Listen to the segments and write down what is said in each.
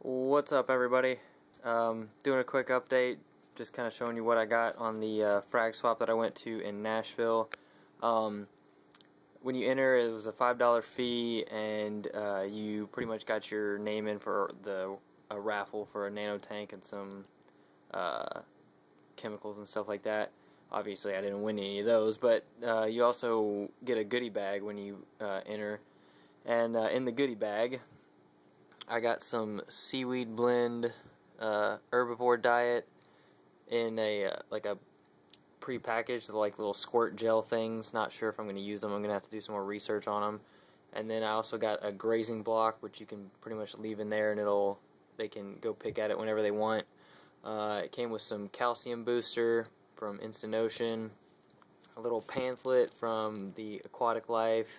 What's up, everybody? Doing a quick update, just kind of showing you what I got on the frag swap that I went to in Nashville. When you enter, it was a $5 fee, and you pretty much got your name in for a raffle for a Nano tank and some chemicals and stuff like that. Obviously, I didn't win any of those, but you also get a goodie bag when you enter. And in the goodie bag, I got some seaweed blend herbivore diet in a like a pre-packaged like little squirt gel things. Not sure if I'm going to use them. I'm going to have to do some more research on them. And then I also got a grazing block, which you can pretty much leave in there, and they can go pick at it whenever they want. It came with some calcium booster from Instant Ocean, a little pamphlet from the Aquatic Life,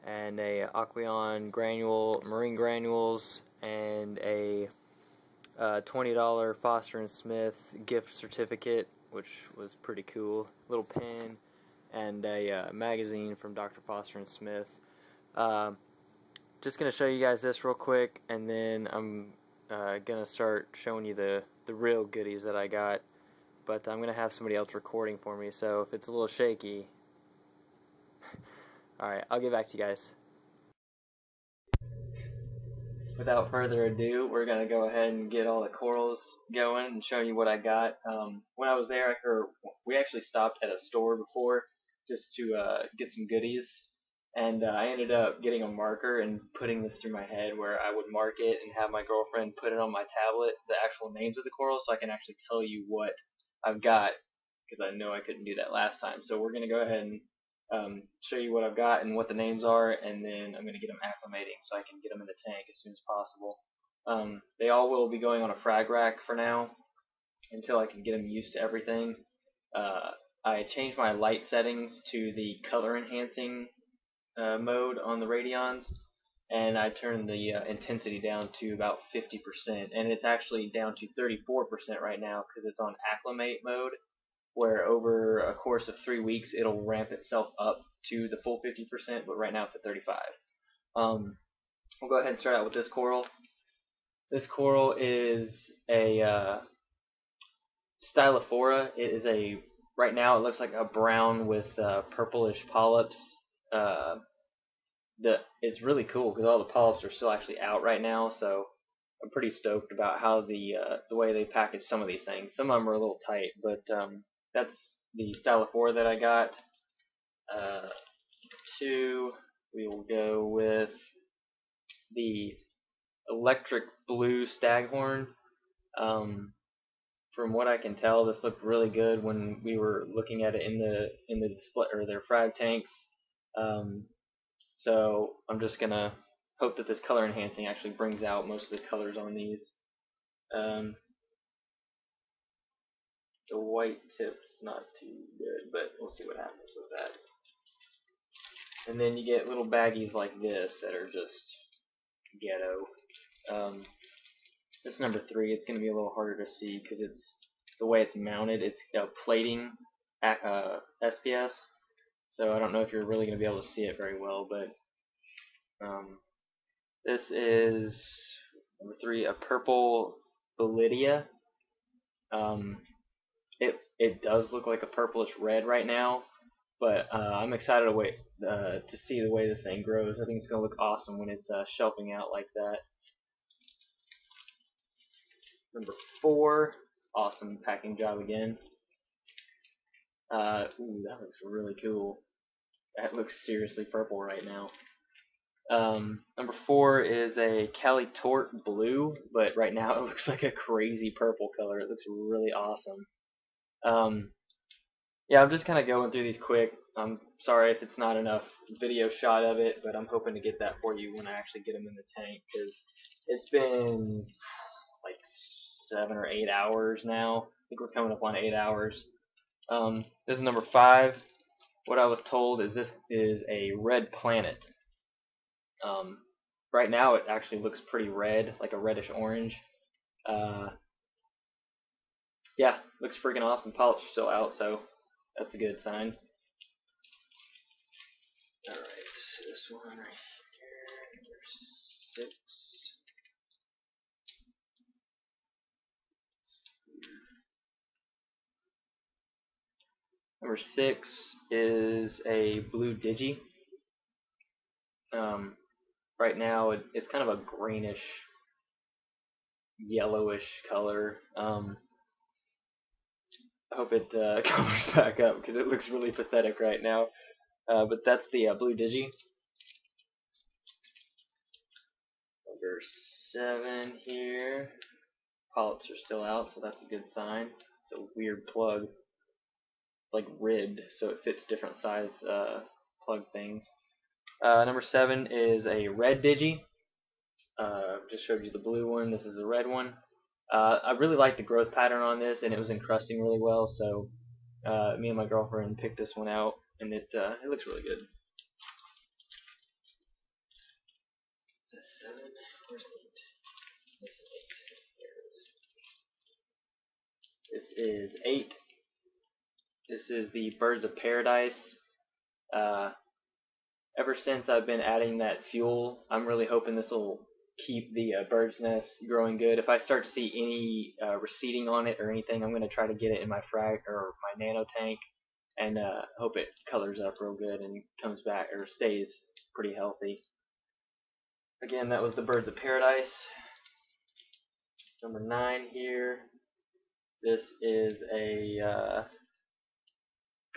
and a Aquilion marine granules, and a $20 Foster & Smith gift certificate, which was pretty cool. Little pen, and a magazine from Dr. Foster & Smith. Just going to show you guys this real quick, and then I'm going to start showing you the real goodies that I got. But I'm going to have somebody else recording for me, so if it's a little shaky... Alright, I'll get back to you guys. Without further ado, we're going to go ahead and get all the corals going and show you what I got. When I was there, we actually stopped at a store before just to get some goodies. And I ended up getting a marker and putting this through my head where I would mark it and have my girlfriend put it on my tablet, the actual names of the corals, so I can actually tell you what I've got, because I know I couldn't do that last time. So we're going to go ahead and show you what I've got and what the names are, and then I'm going to get them acclimating so I can get them in the tank as soon as possible. They all will be going on a frag rack for now until I can get them used to everything. I changed my light settings to the color enhancing mode on the Radions, and I turned the intensity down to about 50%, and it's actually down to 34% right now because it's on acclimate mode, where over a course of 3 weeks it'll ramp itself up to the full 50%, but right now it's at 35. We'll go ahead and start out with this coral. This coral is a Stylophora. It is right now it looks like a brown with purplish polyps. It's really cool because all the polyps are still actually out right now, so I'm pretty stoked about how the way they package some of these things. Some of them are a little tight, but that's the Stylophora that I got. Two, we will go with the electric blue staghorn. From what I can tell, this looked really good when we were looking at it in the display or their frag tanks. So I'm just gonna hope that this color enhancing actually brings out most of the colors on these. The white tip's not too good, but we'll see what happens with that. And then you get little baggies like this that are just ghetto. This is number 3. It's going to be a little harder to see because it's the way it's mounted. It's plating SPS, so I don't know if you're really going to be able to see it very well. But this is number 3, a purple Belidia. It does look like a purplish red right now, but I'm excited to see the way this thing grows. I think it's going to look awesome when it's shelving out like that. Number 4, awesome packing job again. Ooh, that looks really cool. That looks seriously purple right now. Number 4 is a Cali Tort blue, but right now it looks like a crazy purple color. It looks really awesome. Yeah, I'm just kind of going through these quick. I'm sorry if it's not enough video shot of it, but I'm hoping to get that for you when I actually get them in the tank, because it's been like 7 or 8 hours now. I think we're coming up on 8 hours. This is number 5. What I was told is this is a red planet. Right now it actually looks pretty red, like a reddish orange. Yeah, looks freaking awesome. Polyps are still out, so that's a good sign. Alright, this one right here, number 6. Number 6 is a blue digi. Right now it's kind of a greenish, yellowish color. I hope it comes back up because it looks really pathetic right now. But that's the blue digi. Number 7 here. Polyps are still out, so that's a good sign. It's a weird plug. It's like ribbed, so it fits different size plug things. Number 7 is a red digi. Just showed you the blue one. This is a red one. I really like the growth pattern on this, and it was encrusting really well. So me and my girlfriend picked this one out, and it looks really good. Is this 7? Where's 8? This is 8. There it is. This is 8. This is the Birds of Paradise. Ever since I've been adding that fuel, I'm really hoping this will keep the bird's nest growing good. If I start to see any receding on it or anything, I'm going to try to get it in my Frag or my Nano tank, and hope it colors up real good and comes back or stays pretty healthy. Again, that was the Birds of Paradise. Number 9 here. This is a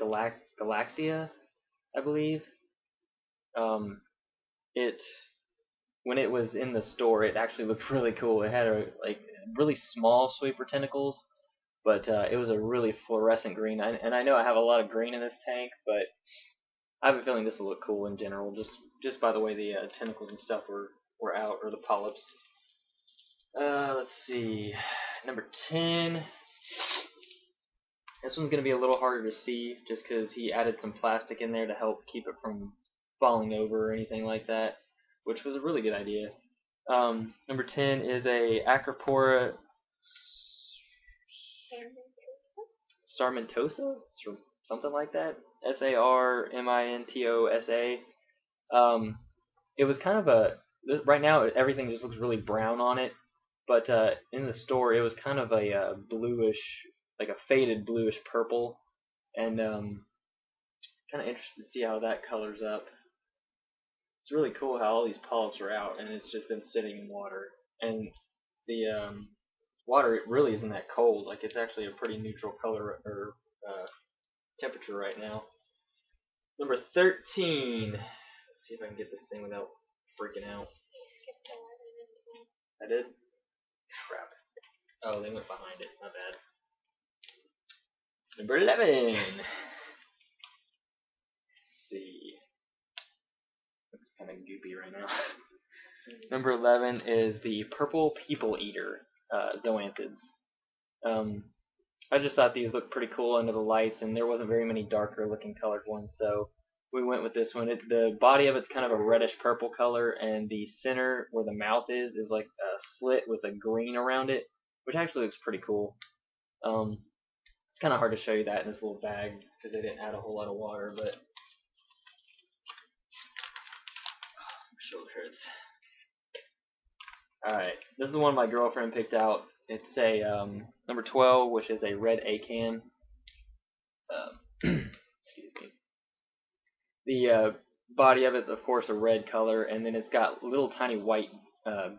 Galaxia, I believe. When it was in the store, it actually looked really cool. It had really small sweeper tentacles, but it was a really fluorescent green. And I know I have a lot of green in this tank, but I have a feeling this will look cool in general, just by the way the tentacles and stuff were out, or the polyps. Let's see, number 10. This one's going to be a little harder to see, just because he added some plastic in there to help keep it from falling over or anything like that, which was a really good idea. Number 10 is a Acropora sarmentosa, something like that. Sarmintosa. It was kind of right now everything just looks really brown on it, but in the store it was kind of a bluish, like a faded bluish purple, and kind of interested to see how that colors up. It's really cool how all these polyps are out and it's just been sitting in water, and the water really isn't that cold. Like, it's actually a pretty neutral color or temperature right now. Number 13. Let's see if I can get this thing without freaking out. I did? Crap. Oh, they went behind it. My bad. Number 11. Let's see. Looks kind of goopy right now. Number 11 is the Purple People Eater zoanthids. I just thought these looked pretty cool under the lights, and there wasn't very many darker looking colored ones, so we went with this one. The body of it's kind of a reddish purple color, and the center where the mouth is like a slit with a green around it, which actually looks pretty cool. It's kind of hard to show you that in this little bag because they didn't add a whole lot of water, but my shoulder hurts. Alright, this is the one my girlfriend picked out. It's a number 12, which is a red acan. Excuse me. The body of it is, of course, a red color, and then it's got little tiny white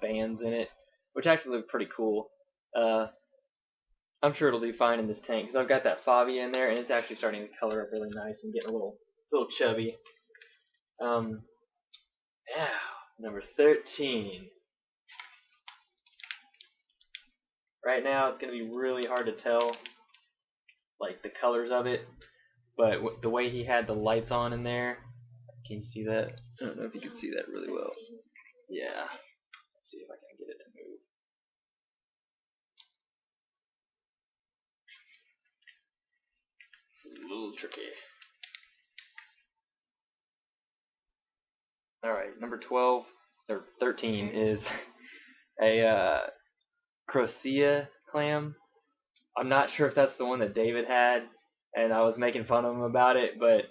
bands in it, which actually look pretty cool. I'm sure it'll do fine in this tank because I've got that Favia in there, and it's actually starting to color up really nice and getting a little chubby. Now, number 13. Right now, it's going to be really hard to tell, like, the colors of it, but the way he had the lights on in there, can you see that? I don't know if you can see that really well. Yeah. Let's see if I can get it to move. It's a little tricky. Alright, number 12, or 13 is a Crocea clam. I'm not sure if that's the one that David had, and I was making fun of him about it, but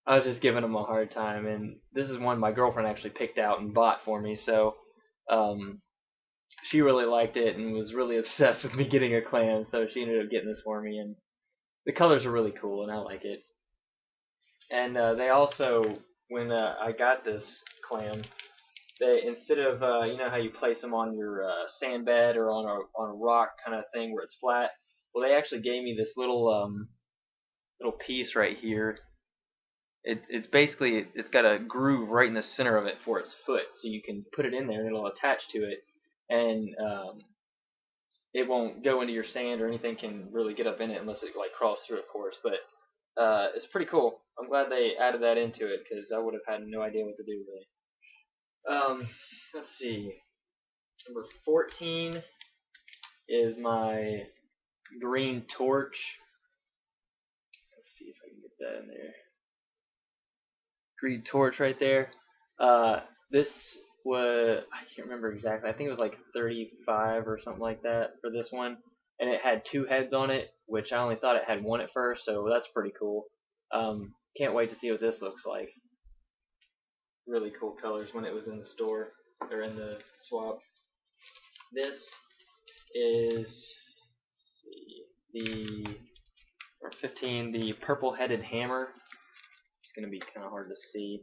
I was just giving him a hard time, and this is one my girlfriend actually picked out and bought for me, so she really liked it and was really obsessed with me getting a clam, so she ended up getting this for me, and the colors are really cool, and I like it. And they also, when I got this clam, they, instead of you know how you place them on your sand bed or on a rock kind of thing where it's flat, well they actually gave me this little piece right here. It's basically, it's got a groove right in the center of it for its foot, so you can put it in there and it'll attach to it, and it won't go into your sand or anything can really get up in it unless it like crawls through, of course. But it's pretty cool. I'm glad they added that into it because I would have had no idea what to do really. Let's see. Number 14 is my green torch. Let's see if I can get that in there. Green torch right there. This was, I can't remember exactly. I think it was like 35 or something like that for this one, and it had two heads on it, which I only thought it had one at first, so that's pretty cool. Can't wait to see what this looks like. Really cool colors when it was in the store or in the swap. This is, let's see, the or 15, the purple-headed hammer. It's gonna be kind of hard to see.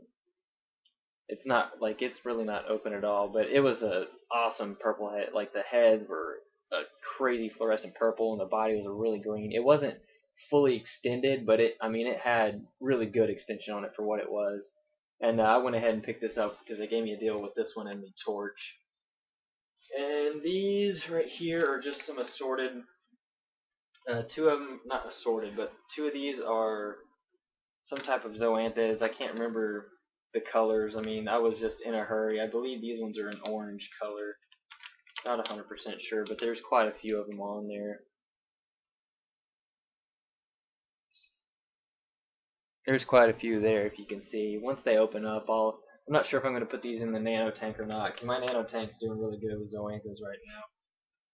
It's not like, it's really not open at all, but it was a awesome purple head. Like the heads were a crazy fluorescent purple, and the body was a really green. It wasn't fully extended, but I mean, it had really good extension on it for what it was. And I went ahead and picked this up because they gave me a deal with this one and the torch. And these right here are just some assorted. Two of them, not assorted, but two of these are some type of zoanthids. I can't remember the colors. I mean, I was just in a hurry. I believe these ones are an orange color. Not 100% sure, but there's quite a few of them on there. There's quite a few there, if you can see. Once they open up, I'm not sure if I'm going to put these in the Nano tank or not, because my Nano tank's doing really good with zoanthids right now.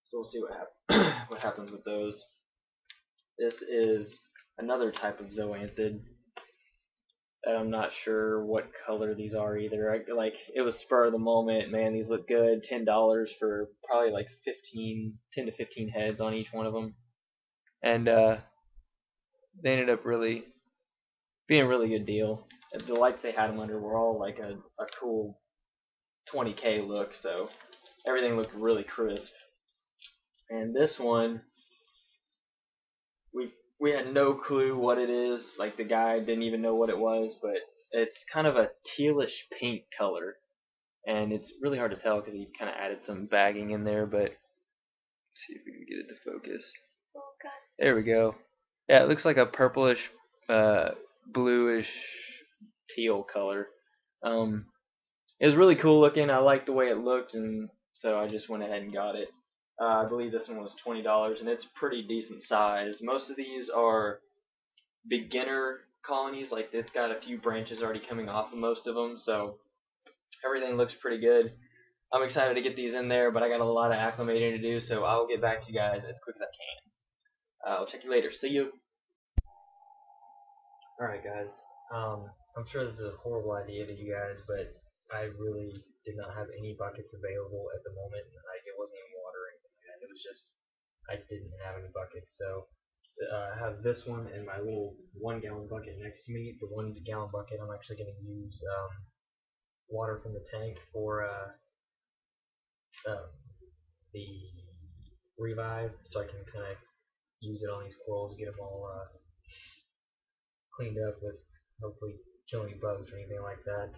So we'll see what happens with those. This is another type of zoanthid. I'm not sure what color these are either. Like, it was spur of the moment. Man, these look good. $10 for probably like 10 to 15 heads on each one of them. And they ended up really being a really good deal. The lights they had them under were all like a cool 20K look, so everything looked really crisp. And this one, we had no clue what it is. Like, the guy didn't even know what it was, but it's kind of a tealish pink color, and it's really hard to tell because he kind of added some bagging in there. But let's see if we can get it to focus. There we go. Yeah, it looks like a purplish, bluish teal color. It was really cool looking. I liked the way it looked, and so I just went ahead and got it. I believe this one was $20, and it's pretty decent size. Most of these are beginner colonies. Like, it's got a few branches already coming off of most of them, so everything looks pretty good. I'm excited to get these in there, but I got a lot of acclimating to do, so I'll get back to you guys as quick as I can. I'll check you later. See you. Alright guys, I'm sure this is a horrible idea to you guys, but I really did not have any buckets available at the moment. Like, it wasn't even water or anything like that. It was just, I didn't have any buckets. So I have this one and my little 1 gallon bucket next to me. The 1 gallon bucket, I'm actually going to use water from the tank for the revive, so I can kind of use it on these corals, get them all cleaned up with hopefully kill any bugs or anything like that.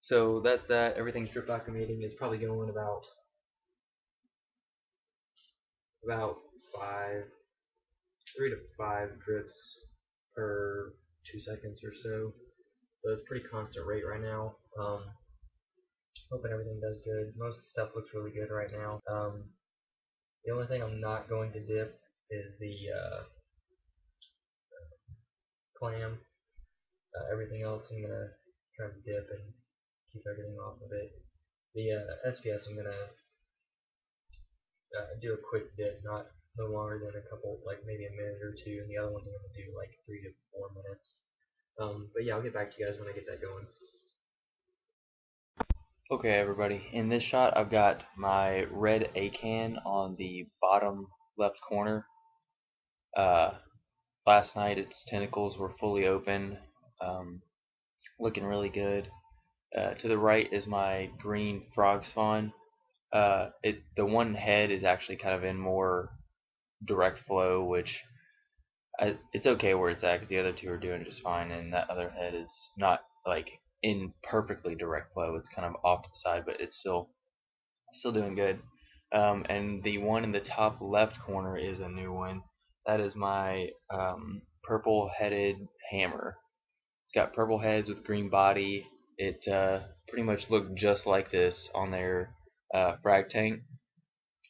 So that's that. Everything's drip acclimating. It's probably going about 3 to 5 drips per 2 seconds or so. So it's pretty constant rate right now. Hoping everything does good. Most of the stuff looks really good right now. The only thing I'm not going to dip is the clam. Everything else I'm going to try to dip and keep everything off of it. The SPS I'm going to do a quick dip, no longer than a couple, like maybe a minute or two, and the other ones I'm going to do like 3 to 4 minutes. But yeah, I'll get back to you guys when I get that going. Okay everybody, in this shot I've got my red ACAN on the bottom left corner. Uh, Last night its tentacles were fully open, looking really good. To the right is my green frog spawn. The one head is actually kind of in more direct flow, which it's okay where it's at because the other two are doing just fine, and that other head is not like in perfectly direct flow. It's kind of off to the side, but it's still doing good. And the one in the top left corner is a new one. That is my purple-headed hammer. It's got purple heads with green body. It pretty much looked just like this on their frag tank,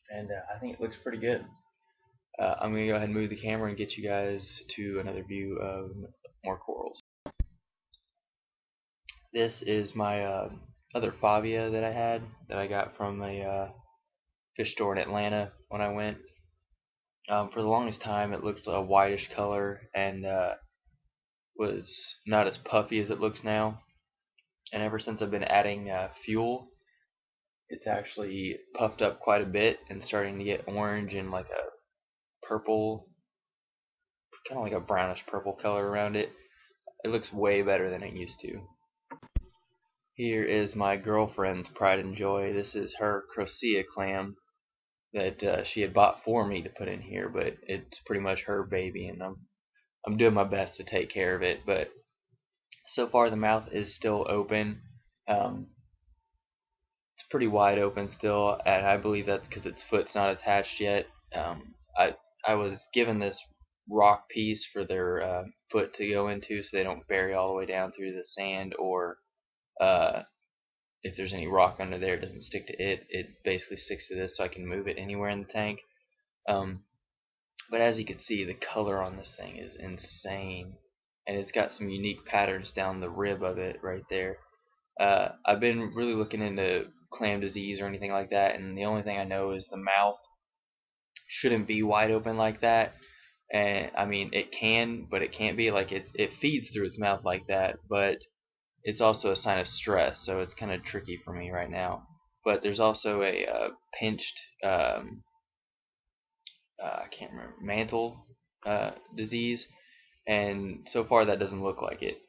and I think it looks pretty good. I'm going to go ahead and move the camera and get you guys to another view of more corals. This is my other Favia that I had that I got from a fish store in Atlanta when I went. For the longest time it looked a whitish color and was not as puffy as it looks now. And ever since I've been adding fuel, it's actually puffed up quite a bit and starting to get orange and like a purple, kind of like a brownish purple color around it. It looks way better than it used to. Here is my girlfriend's pride and joy. This is her crocea clam that she had bought for me to put in here, but it's pretty much her baby, and I'm doing my best to take care of it. But so far the mouth is still open. It's pretty wide open still, and I believe that's because its foot's not attached yet. I was given this rock piece for their foot to go into, so they don't bury all the way down through the sand, or if there's any rock under there, it doesn't stick to it. It basically sticks to this, so I can move it anywhere in the tank. But as you can see, the color on this thing is insane, and it's got some unique patterns down the rib of it right there. I've been really looking into clam disease or anything like that, and the only thing I know is the mouth shouldn't be wide open like that. And I mean, it can, but it can't be. Like it feeds through its mouth like that, but it's also a sign of stress, so it's kind of tricky for me right now. But there's also a pinched, I can't remember, mantle disease, and so far that doesn't look like it.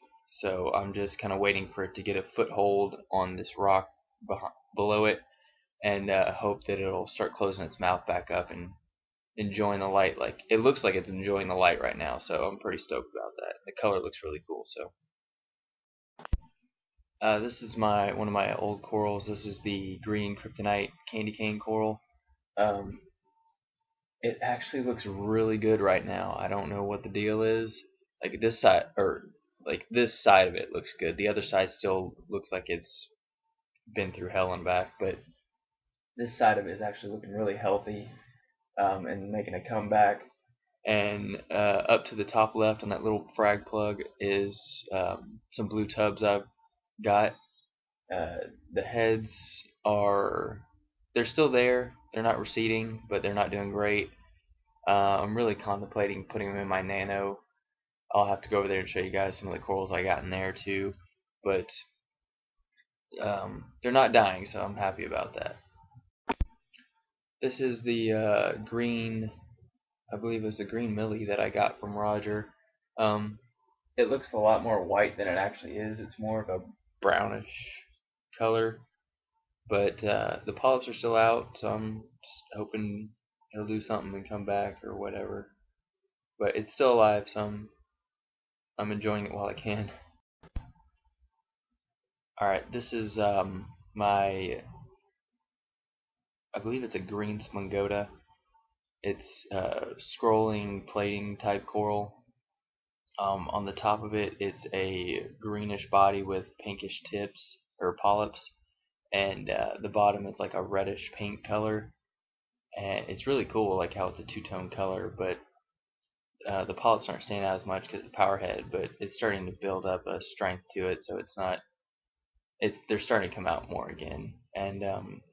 So I'm just kind of waiting for it to get a foothold on this rock below it, and hope that it'll start closing its mouth back up and enjoying the light. Like it looks like it's enjoying the light right now, so I'm pretty stoked about that. The color looks really cool. So this is one of my old corals. This is the green kryptonite candy cane coral. It actually looks really good right now. I don't know what the deal is. Like this side, or like this side of it looks good. The other side still looks like it's been through hell and back, but this side of it is actually looking really healthy and making a comeback. And up to the top left on that little frag plug is some blue tubs I've got. The heads they're still there. They're not receding, but they're not doing great. I'm really contemplating putting them in my Nano. I'll have to go over there and show you guys some of the corals I got in there too. But they're not dying, so I'm happy about that. This is the green, I believe it was the green Millie that I got from Roger. It looks a lot more white than it actually is. It's more of a brownish color. But the polyps are still out, so I'm just hoping it'll do something and come back or whatever. But it's still alive, so I'm enjoying it while I can. Alright, this is my, I believe it's a green Spongoda. It's scrolling plating type coral. On the top of it, it's a greenish body with pinkish tips or polyps, and the bottom is like a reddish pink color. And it's really cool, like how it's a two-tone color, but the polyps aren't standing out as much because of the power head, but it's starting to build up a strength to it, so they're starting to come out more again. And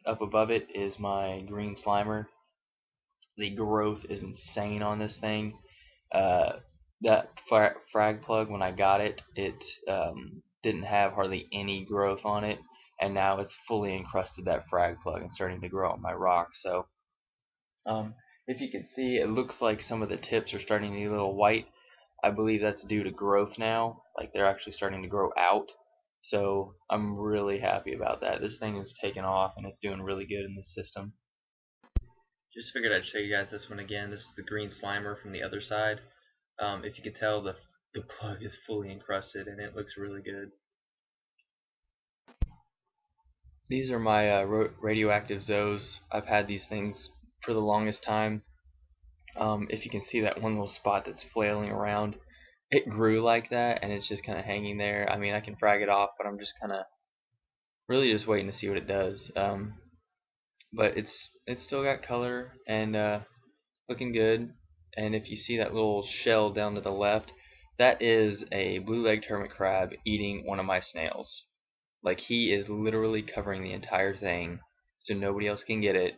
up above it is my green Slimer. The growth is insane on this thing. That frag plug, when I got it, didn't have hardly any growth on it, and now it's fully encrusted that frag plug and starting to grow on my rock. So If you can see, it looks like some of the tips are starting to get a little white. I believe that's due to growth now, like they're actually starting to grow out. So I'm really happy about that. This thing is taking off and it's doing really good in this system. Just figured I'd show you guys this one again. This is the green slimer from the other side. If you can tell, the plug is fully encrusted and it looks really good. These are my radioactive zoes. I've had these things for the longest time. If you can see that one little spot that's flailing around, it grew like that and it's just kind of hanging there. I mean, I can frag it off, but I'm just kind of really just waiting to see what it does. But it's still got color and looking good. And if you see that little shell down to the left, that is a blue-legged hermit crab eating one of my snails. Like, he is literally covering the entire thing so nobody else can get it,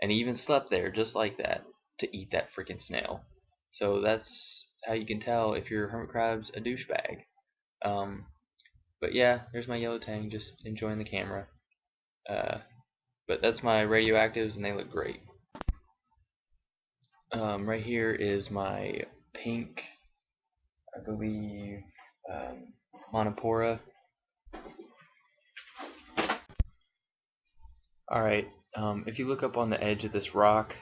and he even slept there just like that to eat that freaking snail. So that's how you can tell if your hermit crab's a douchebag. But yeah, there's my yellow tang, just enjoying the camera. But that's my radioactives, and they look great. Right here is my pink, I believe, monopora. Alright, if you look up on the edge of this rock,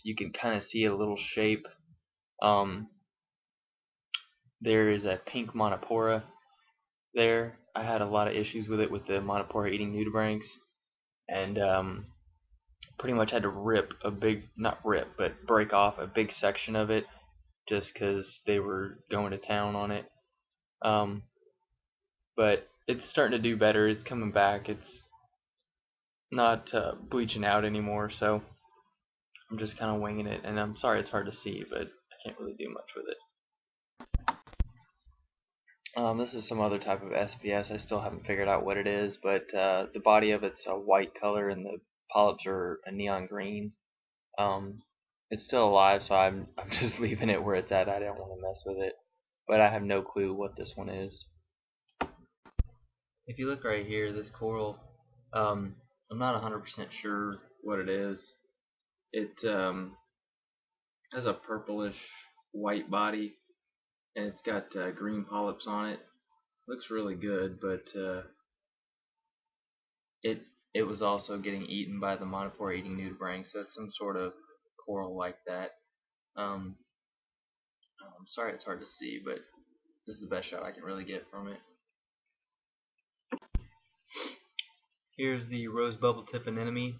you can kind of see a little shape. There is a pink monopora there. I had a lot of issues with it with the monopora eating nudibranchs, and pretty much had to rip a big, not rip, but break off a big section of it just because they were going to town on it. But it's starting to do better. It's coming back. It's not bleaching out anymore, so I'm just kind of winging it, and I'm sorry it's hard to see, but I can't really do much with it. This is some other type of SPS. I still haven't figured out what it is, but the body of it's a white color and the polyps are a neon green. It's still alive, so I'm just leaving it where it's at. I don't want to mess with it, but I have no clue what this one is. If you look right here, this coral, I'm not 100% sure what it is. It has a purplish white body, and it's got green polyps on it. Looks really good, but it was also getting eaten by the monopora eating nudibranch, so it's some sort of coral like that. I'm sorry it's hard to see, but this is the best shot I can really get from it. Here's the rose bubble tip anemone.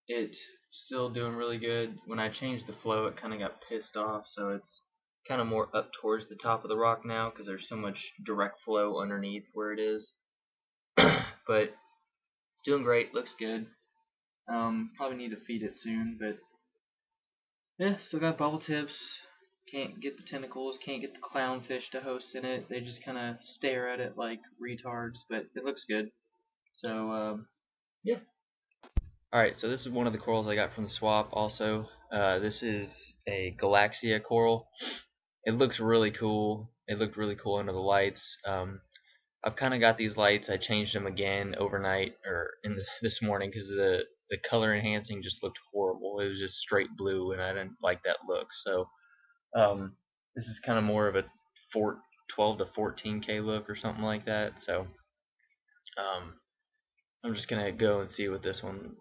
It's still doing really good. When I changed the flow, it kind of got pissed off, so it's kind of more up towards the top of the rock now because there's so much direct flow underneath where it is. But it's doing great, looks good. Probably need to feed it soon, but yeah, still got bubble tips. Can't get the tentacles, can't get the clownfish to host in it. They just kind of stare at it like retards, but it looks good. So, yeah. Alright, so this is one of the corals I got from the swap also. This is a Galaxia coral. It looks really cool. It looked really cool under the lights. I've kind of got these lights. I changed them again overnight or this morning because the color enhancing just looked horrible. It was just straight blue, and I didn't like that look. So this is kind of more of a 12 to 14K look or something like that. So I'm just gonna go and see what this one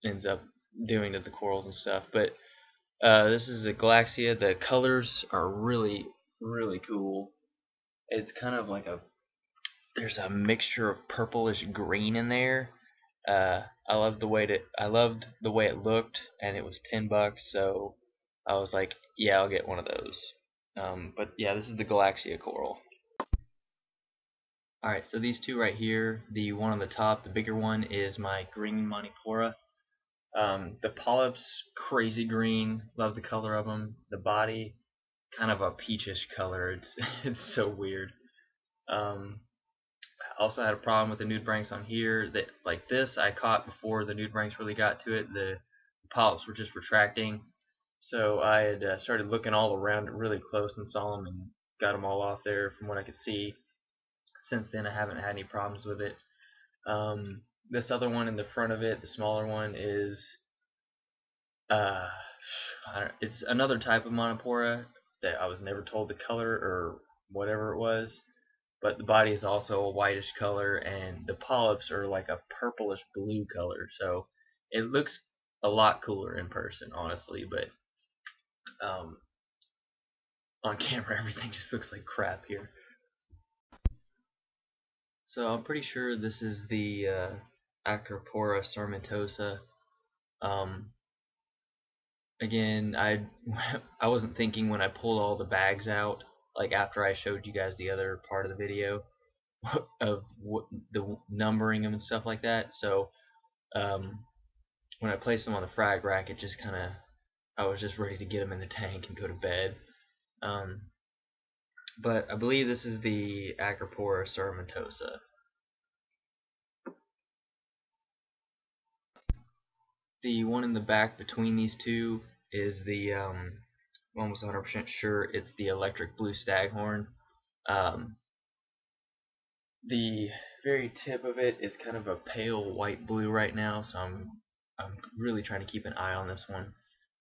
ends up doing to the corals and stuff. But this is a Galaxia. The colors are really, really cool. It's kind of like there's a mixture of purplish green in there. I loved the way it looked, and it was $10, so I was like, yeah, I'll get one of those. But yeah, this is the Galaxia coral. Alright, so these two right here, the one on the top, the bigger one, is my green monopora. The polyps, crazy green, love the color of them. The body, kind of a peachish color. It's so weird. Also had a problem with the nudibranchs on here. That like this I caught before the nudibranchs really got to it. The polyps were just retracting, so I had started looking all around it really close and saw them and got them all off there from what I could see. Since then I haven't had any problems with it. This other one in the front of it, the smaller one, is Uh, it's another type of Monopora that I was never told the color or whatever it was, but the body is also a whitish color, and the polyps are like a purplish blue color. So it looks a lot cooler in person, honestly. But um, on camera, everything just looks like crap here. So I'm pretty sure this is the Acropora sarmentosa. Um, Again, I wasn't thinking when I pulled all the bags out, like after I showed you guys the other part of the video of what the numbering them and stuff like that. So when I placed them on the frag rack, it just kind of, I was just ready to get them in the tank and go to bed. Um, but I believe this is the Acropora sarmentosa. The one in the back between these two is the almost 100% sure it's the electric blue staghorn. Um, the very tip of it is kind of a pale white blue right now, so I'm really trying to keep an eye on this one.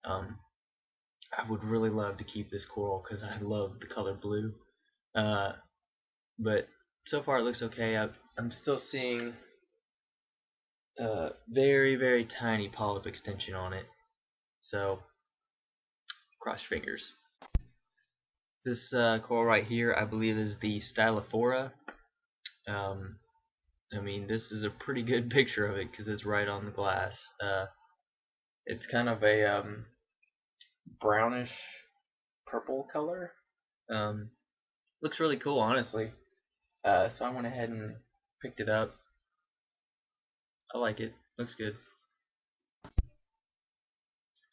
I would really love to keep this coral because I love the color blue. But so far it looks okay. I'm still seeing very tiny polyp extension on it, so cross fingers. This coral right here, I believe, is the Stylophora. I mean, this is a pretty good picture of it because it's right on the glass. It's kind of a brownish purple color. Looks really cool, honestly. So I went ahead and picked it up. I like it. Looks good.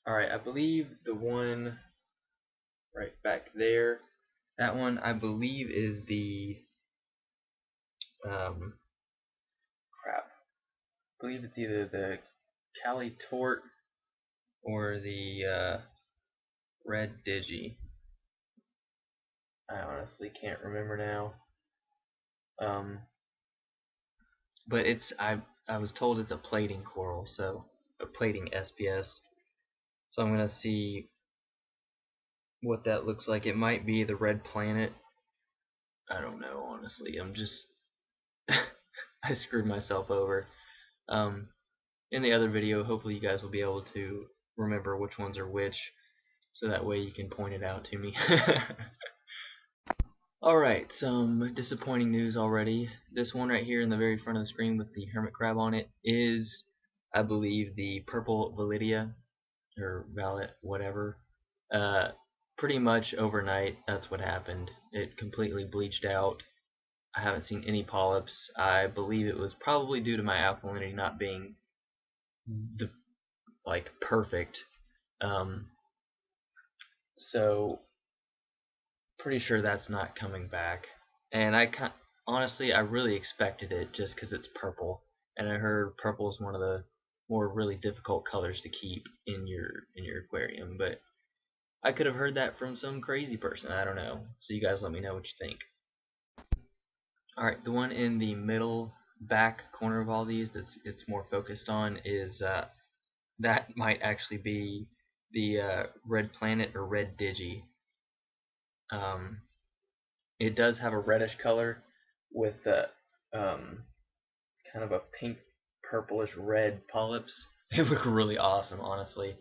Alright, I believe the one right back there, that one I believe is the crap. I believe it's either the Cali Tort or the Red Digi. I honestly can't remember now. But I was told it's a plating coral, so a plating SPS. So I'm gonna see what that looks like. It might be the red planet. I don't know, honestly. I'm just I screwed myself over. In the other video, hopefully you guys will be able to remember which ones are which, so that way you can point it out to me. Alright, some disappointing news already. This one right here in the very front of the screen with the hermit crab on it is, I believe, the purple Validia, or Valet, whatever. Pretty much overnight, that's what happened. It completely bleached out. I haven't seen any polyps. I believe it was probably due to my alkalinity not being perfect. So pretty sure that's not coming back. And honestly, I really expected it just because it's purple, and I heard purple is one of the more really difficult colors to keep in your aquarium. But I could have heard that from some crazy person. I don't know. So you guys let me know what you think. All right, the one in the middle back corner of all these it's more focused on is that might actually be the red planet or red digi. It does have a reddish color with kind of a pink purplish red polyps. They look really awesome, honestly.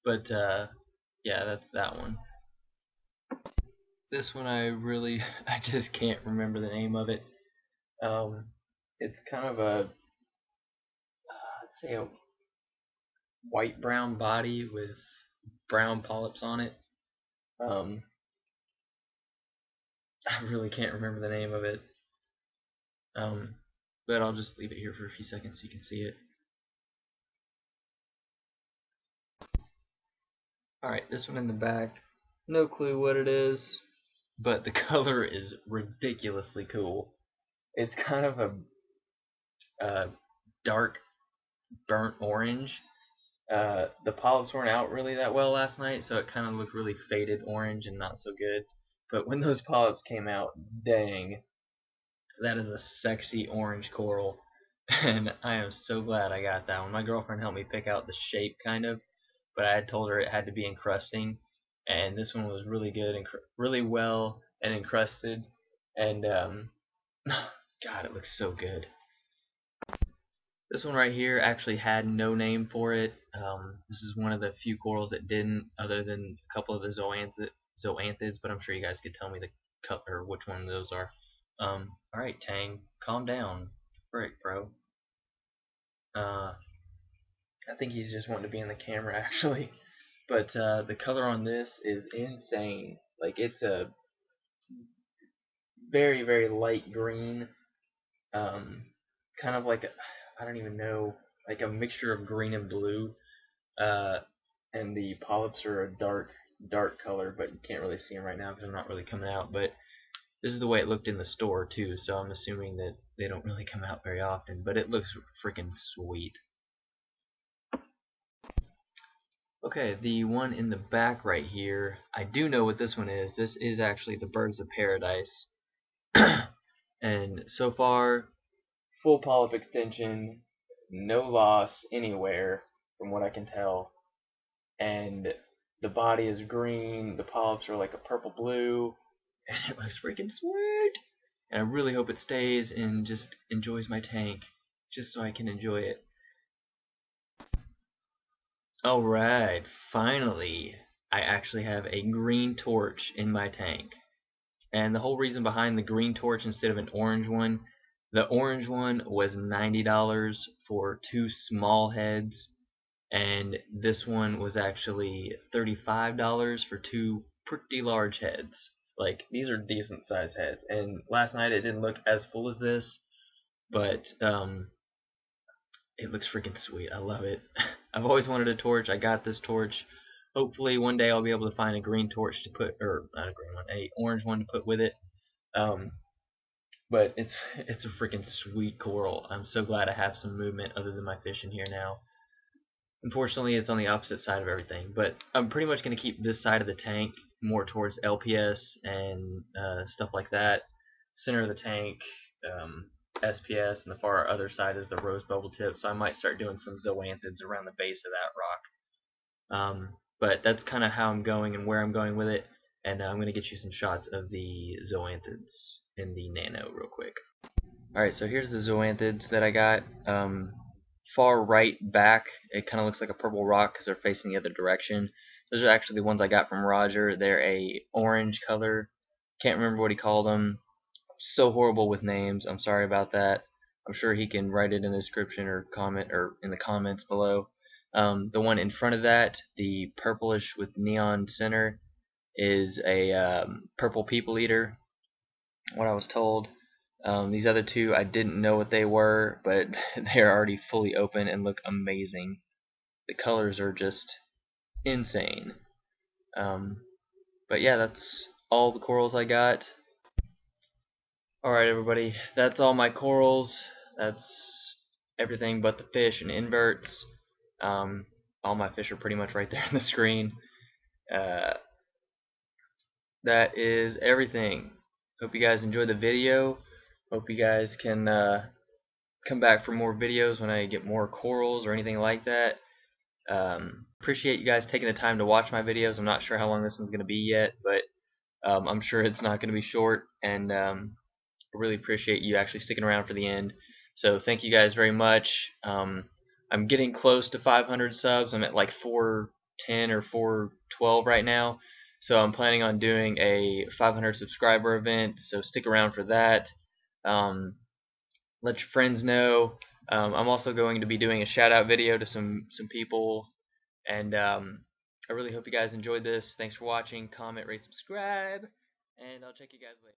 But yeah, that's that one. This one I just can't remember the name of it. It's kind of a let's say a white brown body with brown polyps on it. I really can't remember the name of it. But I'll just leave it here for a few seconds so you can see it. Alright, this one in the back. No clue what it is, but the color is ridiculously cool. It's kind of a dark burnt orange. The polyps weren't out really that well last night, so it kind of looked really faded orange and not so good. But when those polyps came out, dang, that is a sexy orange coral. And I am so glad I got that one. My girlfriend helped me pick out the shape, kind of, but I had told her it had to be encrusting, and this one was really good and really well and encrusted, and God, it looks so good. This one right here actually had no name for it. This is one of the few corals that didn't, other than a couple of the zoanthids, but I'm sure you guys could tell me the color, which one those are. Alright, Tang, calm down. Frick, bro. I think he's just wanting to be in the camera, actually. But the color on this is insane. Like, it's a very, very light green. Kind of like, I don't even know, like a mixture of green and blue. And the polyps are a dark color, but you can't really see them right now because I'm not really coming out. But this is the way it looked in the store too, so I'm assuming that they don't really come out very often. But it looks freaking sweet. Okay, the one in the back right here, I do know what this one is. This is actually the Birds of Paradise. And so far, full polyp extension, no loss anywhere from what I can tell. And the body is green, the polyps are like a purple blue, and it looks freaking sweet. And I really hope it stays and just enjoys my tank, just so I can enjoy it. Alright, finally, I actually have a green torch in my tank. And the whole reason behind the green torch instead of an orange one, the orange one was $90 for 2 small heads, and this one was actually $35 for 2 pretty large heads. Like, these are decent sized heads, and last night it didn't look as full as this, but it looks freaking sweet. I love it. I've always wanted a torch. I got this torch. Hopefully one day I'll be able to find a green torch to put, or not a green one, a orange one to put with it. But it's a freaking sweet coral. I'm so glad I have some movement other than my fish in here now. Unfortunately, it's on the opposite side of everything, but I'm pretty much going to keep this side of the tank more towards LPS and stuff like that. Center of the tank, SPS, and the far other side is the rose bubble tip, so I might start doing some zoanthids around the base of that rock. But that's kind of how I'm going and where I'm going with it, and I'm going to get you some shots of the zoanthids in the Nano real quick. Alright, so here's the zoanthids that I got. Far right back, it kind of looks like a purple rock because they're facing the other direction. Those are actually the ones I got from Roger. They're a orange color. Can't remember what he called them. So horrible with names. I'm sorry about that. I'm sure he can write it in the description or comment or in the comments below. The one in front of that, the purplish with neon center, is a purple people eater, what I was told. These other two, I didn't know what they were, but they're already fully open and look amazing. The colors are just insane. But yeah, that's all the corals I got. Alright everybody, that's all my corals. That's everything but the fish and inverts. All my fish are pretty much right there on the screen. That is everything. Hope you guys enjoyed the video. Hope you guys can come back for more videos when I get more corals or anything like that. Appreciate you guys taking the time to watch my videos. I'm not sure how long this one's going to be yet, but I'm sure it's not going to be short, and I really appreciate you actually sticking around for the end. So thank you guys very much. I'm getting close to 500 subs. I'm at like 410 or 412 right now. So I'm planning on doing a 500 subscriber event, so stick around for that. Let your friends know. I'm also going to be doing a shout out video to some people, and I really hope you guys enjoyed this. Thanks for watching. Comment, rate, subscribe, and I'll check you guys later.